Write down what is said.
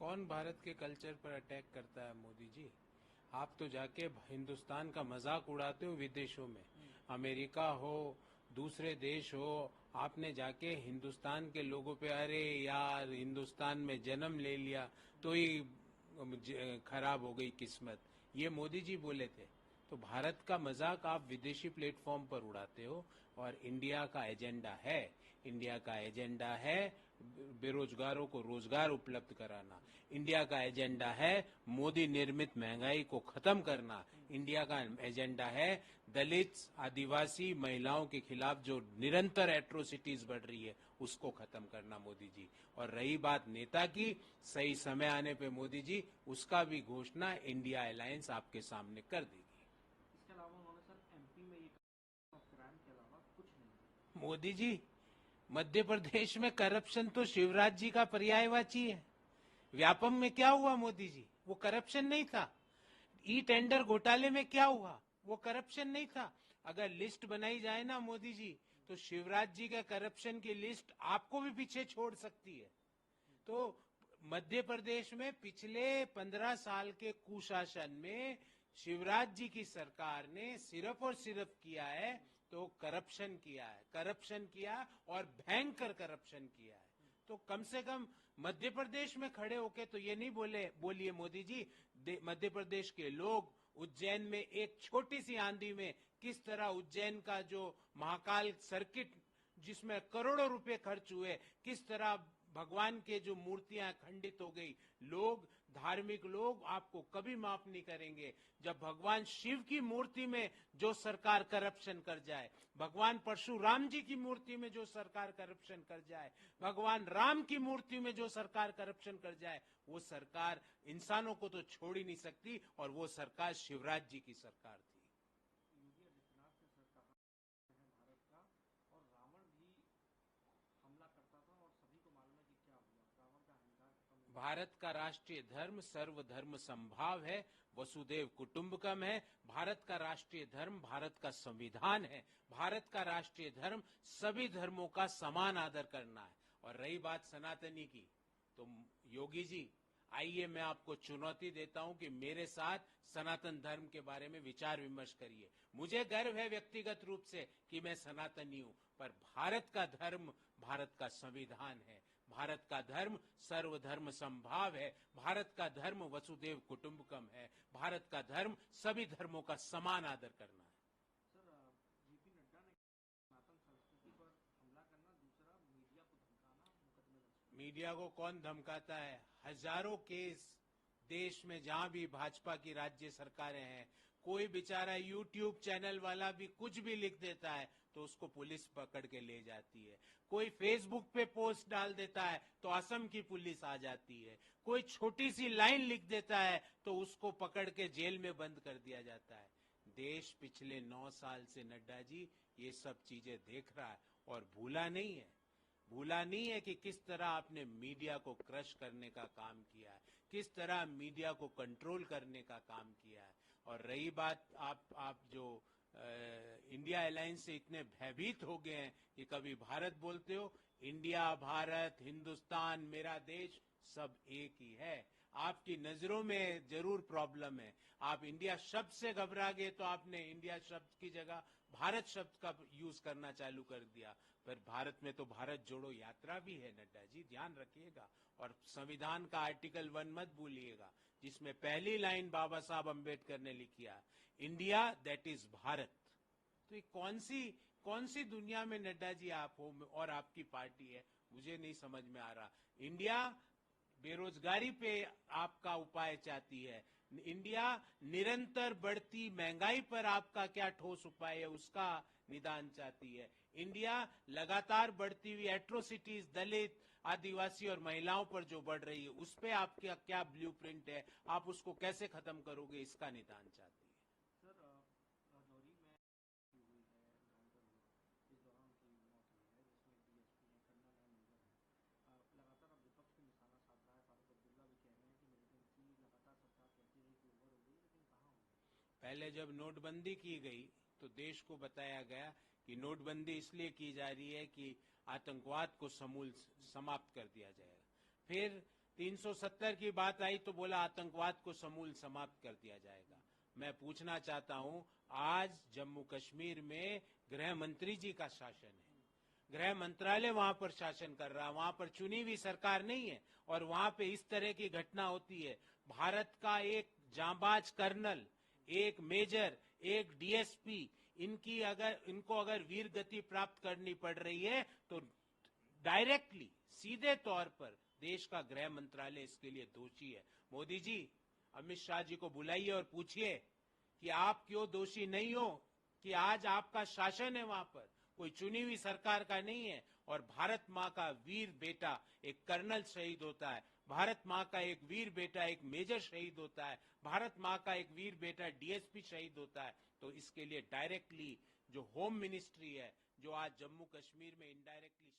कौन भारत के कल्चर पर अटैक करता है मोदी जी? आप तो जाके हिंदुस्तान का मजाक उड़ाते हो विदेशों में, अमेरिका हो, दूसरे देश हो। आपने जाके हिंदुस्तान के लोगों पे, अरे यार हिंदुस्तान में जन्म ले लिया तो ही खराब हो गई किस्मत, ये मोदी जी बोले थे। तो भारत का मजाक आप विदेशी प्लेटफॉर्म पर उड़ाते हो। और इंडिया का एजेंडा है बेरोजगारों को रोजगार उपलब्ध कराना। इंडिया का एजेंडा है मोदी निर्मित महंगाई को खत्म करना। इंडिया का एजेंडा है दलित, आदिवासी, महिलाओं के खिलाफ जो निरंतर एट्रोसिटीज बढ़ रही है उसको खत्म करना मोदी जी। और रही बात नेता की, सही समय आने पे मोदी जी उसका भी घोषणा इंडिया अलायंस आपके सामने कर देगी। इसके अलावा उन्होंने सर एमपी में ये क्राइम के अलावा कुछ नहीं। मोदी जी, मध्य प्रदेश में करप्शन तो शिवराज जी का पर्यायवाची है। व्यापम में क्या हुआ मोदी जी? वो करप्शन नहीं था। ई टेंडर घोटाले में क्या हुआ? वो करप्शन नहीं था। अगर लिस्ट बनाई जाए ना मोदी जी, तो शिवराज जी का करप्शन की लिस्ट आपको भी पीछे छोड़ सकती है। तो मध्य प्रदेश में पिछले 15 साल के कुशासन में शिवराज जी की सरकार ने सिर्फ और सिर्फ किया है तो करप्शन किया और भयंकर करप्शन किया है। तो कम से कम मध्य प्रदेश में खड़े होके तो ये नहीं बोलिए मोदी जी, मध्य प्रदेश के लोग उज्जैन में एक छोटी सी आंधी में किस तरह उज्जैन का जो महाकाल सर्किट जिसमें करोड़ों रुपए खर्च हुए, किस तरह भगवान के जो मूर्तियां खंडित हो गई, धार्मिक लोग आपको कभी माफ नहीं करेंगे। जब भगवान शिव की मूर्ति में जो सरकार करप्शन कर जाए, भगवान परशुराम जी की मूर्ति में जो सरकार करप्शन कर जाए, भगवान राम की मूर्ति में जो सरकार करप्शन कर जाए, वो सरकार इंसानों को तो छोड़ ही नहीं सकती। और वो सरकार शिवराज जी की सरकार थी। योगी आदित्यनाथ ने सर कहा है भारत का, और रावण भी हमला करता था और सभी को मालूम है कि क्या हुआ। रावण का अहंकार खत्म हुआ। भारत का राष्ट्रीय धर्म सर्वधर्म संभाव है, वसुदेव कुटुंबकम है। भारत का राष्ट्रीय धर्म भारत का संविधान है। भारत का राष्ट्रीय धर्म सभी धर्मों का समान आदर करना है। और रही बात सनातनी की, तो योगी जी आइए मैं आपको चुनौती देता हूं कि मेरे साथ सनातन धर्म के बारे में विचार विमर्श करिए। मुझे गर्व है व्यक्तिगत रूप से कि मैं सनातनी हूं, पर भारत का धर्म भारत का संविधान है। भारत का धर्म सर्वधर्म संभाव है। भारत का धर्म वसुदेव कुटुंबकम है। भारत का धर्म सभी धर्मों का समान आदर करना है। सर जेपी नड्डा ने सनातन संस्कृति पर हमला करना, दूसरा मीडिया को धमकाना, मुकदमे दर्ज। मीडिया को कौन धमकाता है? हजारों केस देश में जहां भी भाजपा की राज्य सरकारें हैं, कोई बेचारा यूट्यूब चैनल वाला भी कुछ भी लिख देता है तो उसको पुलिस पकड़ के ले जाती है। कोई फेसबुक पे पोस्ट डाल देता है तो असम की पुलिस आ जाती है। कोई छोटी सी लाइन लिख देता है तो उसको पकड़ के जेल में बंद कर दिया जाता है। देश पिछले 9 साल से नड्डा जी ये सब चीजें देख रहा है और भूला नहीं है कि किस तरह आपने मीडिया को क्रश करने का काम किया है, किस तरह मीडिया को कंट्रोल करने का काम किया है। और रही बात आप जो इंडिया अलायंस से इतने भयभीत हो गए हैं कि कभी भारत बोलते हो, इंडिया, भारत, हिंदुस्तान, मेरा देश सब एक ही है। आपकी नजरों में जरूर प्रॉब्लम है। आप इंडिया शब्द से घबरा गए तो आपने इंडिया शब्द की जगह भारत शब्द का यूज करना चालू कर दिया। पर भारत में तो भारत जोड़ो यात्रा भी है नड्डा जी, ध्यान रखिएगा। और संविधान का आर्टिकल 1 मत भूलिएगा, जिसमें पहली लाइन बाबा साहब अम्बेडकर ने लिखी है, इंडिया दैट इज भारत। तो ये कौन सी दुनिया में नड्डा जी आप हो और आपकी पार्टी है, मुझे नहीं समझ में आ रहा। इंडिया बेरोजगारी पे आपका उपाय चाहती है, इंडिया निरंतर बढ़ती महंगाई पर आपका क्या ठोस उपाय है उसका निदान चाहती है। इंडिया लगातार बढ़ती हुई एट्रोसिटीज दलित, आदिवासी और महिलाओं पर जो बढ़ रही है उस पे आपका क्या ब्लूप्रिंट है, आप उसको कैसे खत्म करोगे, इसका निदान चाहती है। सर राजौरी में हुई है, एनकाउंटर हुआ, इस दौरान उनकी मौत हुई है, जिसमें डीएसपी हैं, कर्नल हैं, मेजर हैं। लगातार अब विपक्ष पे निशाना साध रहा है। फारूक अब्दुल्ला भी कह रहे हैं कि मिलिटेंसी लगातार सरकार कहती रही कि ओवर हो गई, लेकिन कहाँ हुई। पहले जब नोटबंदी की गई तो देश को बताया गया कि नोटबंदी इसलिए की जा रही है कि आतंकवाद को समूल समाप्त कर दिया जाएगा। फिर 370 की बात आई तो बोला आतंकवाद को समूल समाप्त कर दिया जाएगा। मैं पूछना चाहता हूं, आज जम्मू कश्मीर में गृह मंत्री जी का शासन है, गृह मंत्रालय वहां पर शासन कर रहा है, वहां पर चुनी हुई सरकार नहीं है, और वहां पे इस तरह की घटना होती है। भारत का एक जांबाज कर्नल, एक मेजर, एक डीएसपी, इनको अगर वीर गति प्राप्त करनी पड़ रही है तो डायरेक्टली, सीधे तौर पर देश का गृह मंत्रालय इसके लिए दोषी है। मोदी जी, अमित शाह जी को बुलाइए और पूछिए कि आप क्यों दोषी नहीं हो कि आज आपका शासन है वहां पर, कोई चुनी हुई सरकार का नहीं है, और भारत मां का वीर बेटा एक कर्नल शहीद होता है, भारत मां का एक वीर बेटा एक मेजर शहीद होता है, भारत मां का एक वीर बेटा डीएसपी शहीद होता है, तो इसके लिए डायरेक्टली जो होम मिनिस्ट्री है, जो आज जम्मू कश्मीर में इनडायरेक्टली